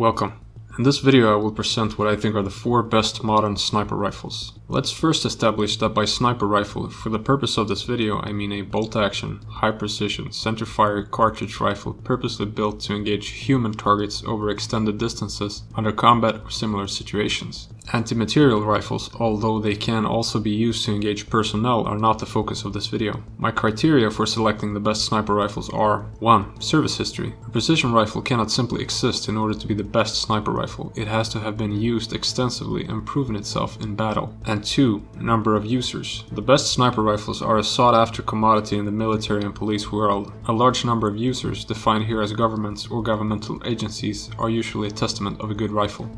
Welcome. In this video I will present what I think are the 4 best modern sniper rifles. Let's first establish that by sniper rifle, for the purpose of this video, I mean a bolt-action, high-precision, centerfire cartridge rifle purposely built to engage human targets over extended distances under combat or similar situations. Anti-material rifles, although they can also be used to engage personnel, are not the focus of this video. My criteria for selecting the best sniper rifles are 1. Service history. A precision rifle cannot simply exist in order to be the best sniper rifle. It has to have been used extensively and proven itself in battle. And 2. Number of users. The best sniper rifles are a sought-after commodity in the military and police world. A large number of users, defined here as governments or governmental agencies, are usually a testament of a good rifle.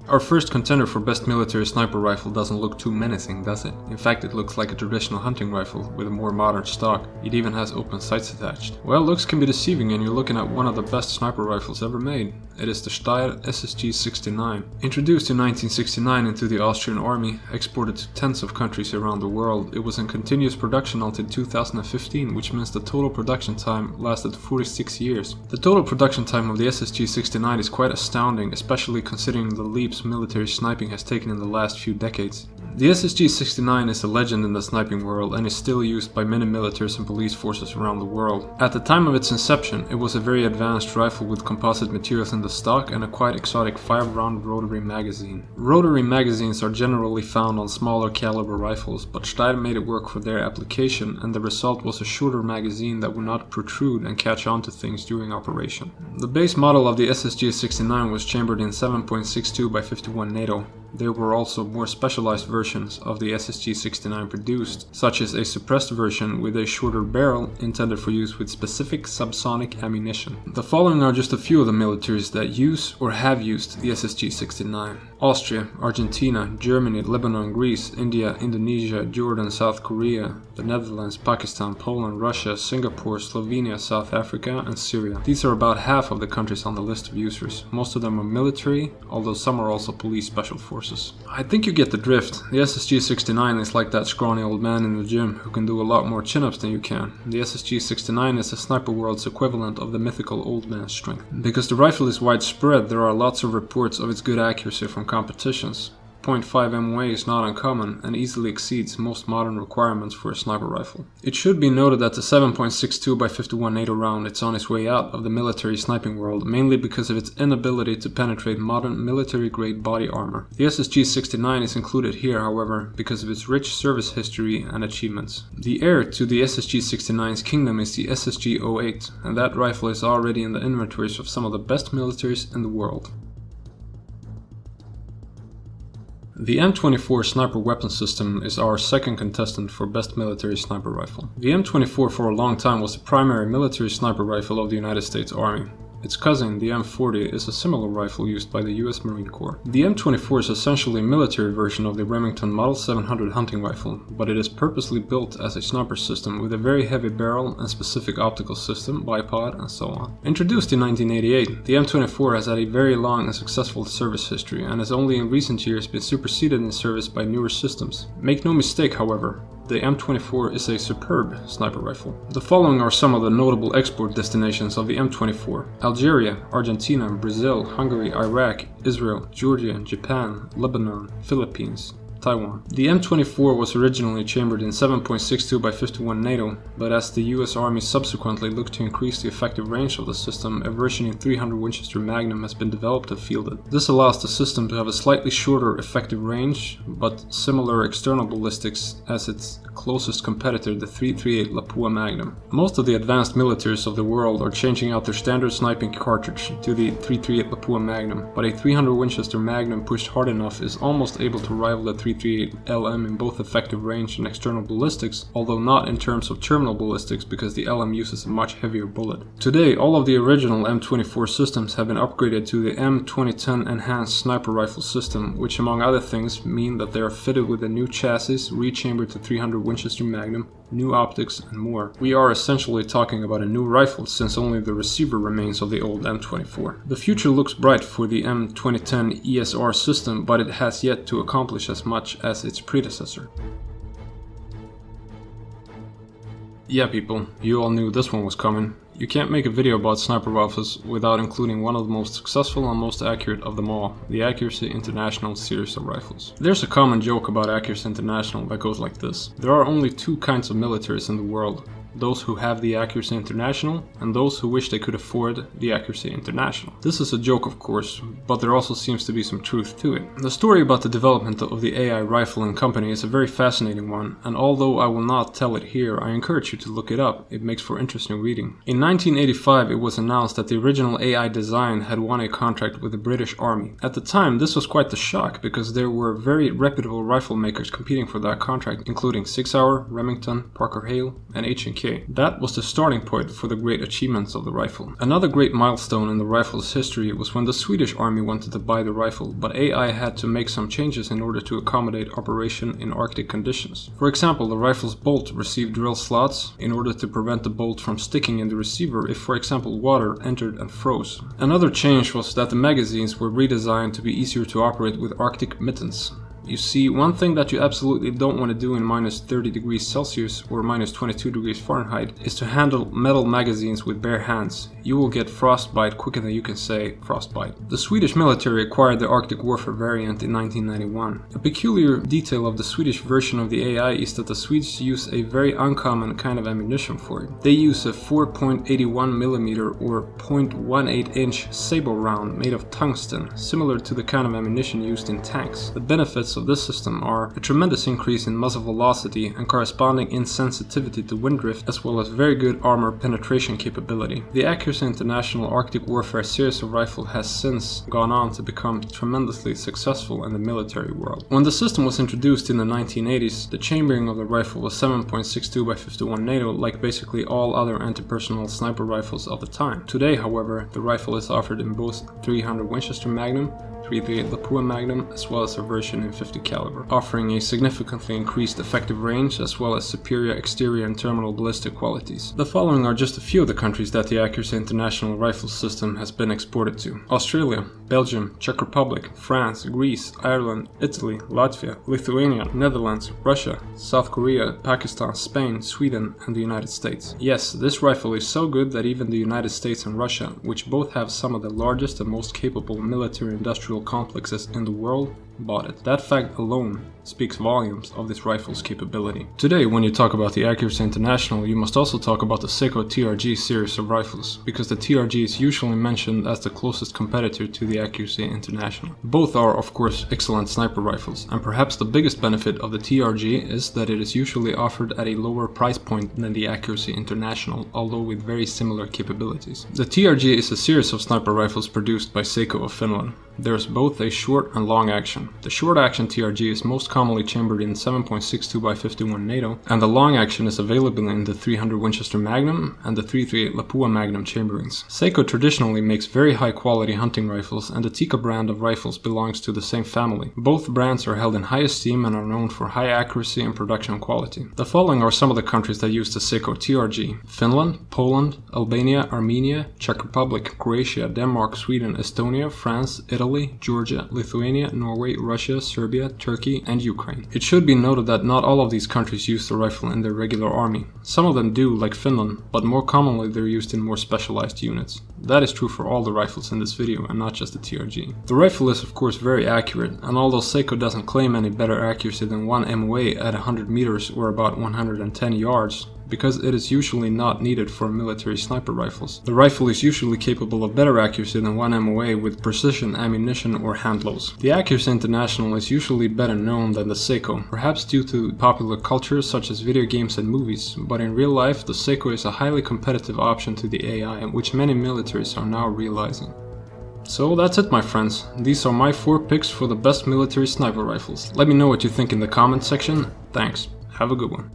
Our first contender for best military sniper rifle doesn't look too menacing, does it? In fact, it looks like a traditional hunting rifle with a more modern stock. It even has open sights attached. Well, looks can be deceiving and you're looking at one of the best sniper rifles ever made. It is the Steyr SSG-69. Introduced in 1969 into the Austrian army, exported to tens of countries around the world, it was in continuous production until 2015, which means the total production time lasted 46 years. The total production time of the SSG-69 is quite astounding, especially considering the leaps military sniping has taken in the last few decades. The SSG-69 is a legend in the sniping world and is still used by many militaries and police forces around the world. At the time of its inception, it was a very advanced rifle with composite materials in the stock and a quite exotic 5-round rotary magazine. Rotary magazines are generally found on smaller caliber rifles, but Steyr made it work for their application, and the result was a shorter magazine that would not protrude and catch on to things during operation. The base model of the SSG-69 was chambered in 7.62 by 51 NATO. There were also more specialized versions of the SSG-69 produced, such as a suppressed version with a shorter barrel intended for use with specific subsonic ammunition. The following are just a few of the militaries that use or have used the SSG-69. Austria, Argentina, Germany, Lebanon, Greece, India, Indonesia, Jordan, South Korea, the Netherlands, Pakistan, Poland, Russia, Singapore, Slovenia, South Africa, and Syria. These are about half of the countries on the list of users. Most of them are military, although some are also police special forces. I think you get the drift. The SSG-69 is like that scrawny old man in the gym who can do a lot more chin-ups than you can. The SSG-69 is the sniper world's equivalent of the mythical old man's strength. Because the rifle is widespread, there are lots of reports of its good accuracy from competitions. 0.5 MOA is not uncommon and easily exceeds most modern requirements for a sniper rifle. It should be noted that the 7.62 by 51 NATO round is on its way out of the military sniping world, mainly because of its inability to penetrate modern military-grade body armor. The SSG-69 is included here, however, because of its rich service history and achievements. The heir to the SSG-69's kingdom is the SSG-08, and that rifle is already in the inventories of some of the best militaries in the world. The M24 sniper weapon system is our second contestant for best military sniper rifle. The M24 for a long time was the primary military sniper rifle of the United States Army. Its cousin, the M40, is a similar rifle used by the US Marine Corps. The M24 is essentially a military version of the Remington Model 700 hunting rifle, but it is purposely built as a sniper system with a very heavy barrel and specific optical system, bipod, and so on. Introduced in 1988, the M24 has had a very long and successful service history and has only in recent years been superseded in service by newer systems. Make no mistake, however, the M24 is a superb sniper rifle. The following are some of the notable export destinations of the M24: Algeria, Argentina, Brazil, Hungary, Iraq, Israel, Georgia, Japan, Lebanon, Philippines, Taiwan. The M24 was originally chambered in 7.62 by 51 NATO, but as the US Army subsequently looked to increase the effective range of the system, a version in 300 Winchester Magnum has been developed and fielded. This allows the system to have a slightly shorter effective range, but similar external ballistics as its closest competitor, the 338 Lapua Magnum. Most of the advanced militaries of the world are changing out their standard sniping cartridge to the 338 Lapua Magnum, but a 300 Winchester Magnum pushed hard enough is almost able to rival the 338 LM in both effective range and external ballistics, although not in terms of terminal ballistics because the LM uses a much heavier bullet. Today, all of the original M24 systems have been upgraded to the M2010 Enhanced Sniper Rifle system, which among other things mean that they are fitted with a new chassis, rechambered to 300 Winchester Magnum, new optics, and more. We are essentially talking about a new rifle since only the receiver remains of the old M24. The future looks bright for the M2010 ESR system, but it has yet to accomplish as much as its predecessor. Yeah people, you all knew this one was coming. You can't make a video about sniper rifles without including one of the most successful and most accurate of them all, the Accuracy International series of rifles. There's a common joke about Accuracy International that goes like this: there are only two kinds of militaries in the world. Those who have the Accuracy International and those who wish they could afford the Accuracy International. This is a joke, of course, but there also seems to be some truth to it. The story about the development of the AI rifle and company is a very fascinating one, and although I will not tell it here, I encourage you to look it up. It makes for interesting reading. In 1985, it was announced that the original AI design had won a contract with the British Army. At the time, this was quite the shock because there were very reputable rifle makers competing for that contract, including Sig Sauer, Remington, Parker Hale, and H&K. That was the starting point for the great achievements of the rifle. Another great milestone in the rifle's history was when the Swedish army wanted to buy the rifle, but AI had to make some changes in order to accommodate operation in Arctic conditions. For example, the rifle's bolt received drill slots in order to prevent the bolt from sticking in the receiver if, for example, water entered and froze. Another change was that the magazines were redesigned to be easier to operate with Arctic mittens. You see, one thing that you absolutely don't want to do in minus 30 degrees Celsius or minus 22 degrees Fahrenheit is to handle metal magazines with bare hands. You will get frostbite quicker than you can say frostbite. The Swedish military acquired the Arctic Warfare variant in 1991. A peculiar detail of the Swedish version of the AI is that the Swedes use a very uncommon kind of ammunition for it. They use a 4.81mm or 0.18 inch Sable round made of tungsten, similar to the kind of ammunition used in tanks. The benefits of this system are a tremendous increase in muzzle velocity and corresponding insensitivity to wind drift, as well as very good armor penetration capability. The Accuracy International Arctic Warfare series of rifle has since gone on to become tremendously successful in the military world. When the system was introduced in the 1980s, the chambering of the rifle was 7.62 by 51 NATO, like basically all other anti-personnel sniper rifles of the time. Today, however, the rifle is offered in both 300 Winchester Magnum, 338 Lapua Magnum, as well as a version in 50 caliber, offering a significantly increased effective range as well as superior exterior and terminal ballistic qualities. The following are just a few of the countries that the Accuracy International rifle system has been exported to: Australia, Belgium, Czech Republic, France, Greece, Ireland, Italy, Latvia, Lithuania, Netherlands, Russia, South Korea, Pakistan, Spain, Sweden, and the United States. Yes, this rifle is so good that even the United States and Russia, which both have some of the largest and most capable military-industrial complexes in the world, bought it. That fact alone speaks volumes of this rifle's capability. Today, when you talk about the Accuracy International, you must also talk about the Seiko TRG series of rifles, because the TRG is usually mentioned as the closest competitor to the Accuracy International. Both are, of course, excellent sniper rifles, and perhaps the biggest benefit of the TRG is that it is usually offered at a lower price point than the Accuracy International, although with very similar capabilities. The TRG is a series of sniper rifles produced by Seiko of Finland. There's both a short and long action. The short action TRG is most commonly chambered in 7.62 by 51 NATO, and the long action is available in the 300 Winchester Magnum and the 338 Lapua Magnum chamberings. Seiko traditionally makes very high quality hunting rifles, and the Tikka brand of rifles belongs to the same family. Both brands are held in high esteem and are known for high accuracy and production quality. The following are some of the countries that use the Seiko TRG: Finland, Poland, Albania, Armenia, Czech Republic, Croatia, Denmark, Sweden, Estonia, France, Italy, Georgia, Lithuania, Norway, Russia, Serbia, Turkey, and Ukraine. It should be noted that not all of these countries use the rifle in their regular army. Some of them do, like Finland, but more commonly they're used in more specialized units. That is true for all the rifles in this video and not just the TRG. The rifle is of course very accurate, and although Seiko doesn't claim any better accuracy than one MOA at 100 meters or about 110 yards, because it is usually not needed for military sniper rifles, the rifle is usually capable of better accuracy than one MOA with precision ammunition or handloads. The Accuracy International is usually better known than the Seiko, perhaps due to popular culture such as video games and movies, but in real life the Seiko is a highly competitive option to the AI, which many militaries are now realizing. So that's it, my friends. These are my 4 picks for the best military sniper rifles. Let me know what you think in the comment section. Thanks. Have a good one.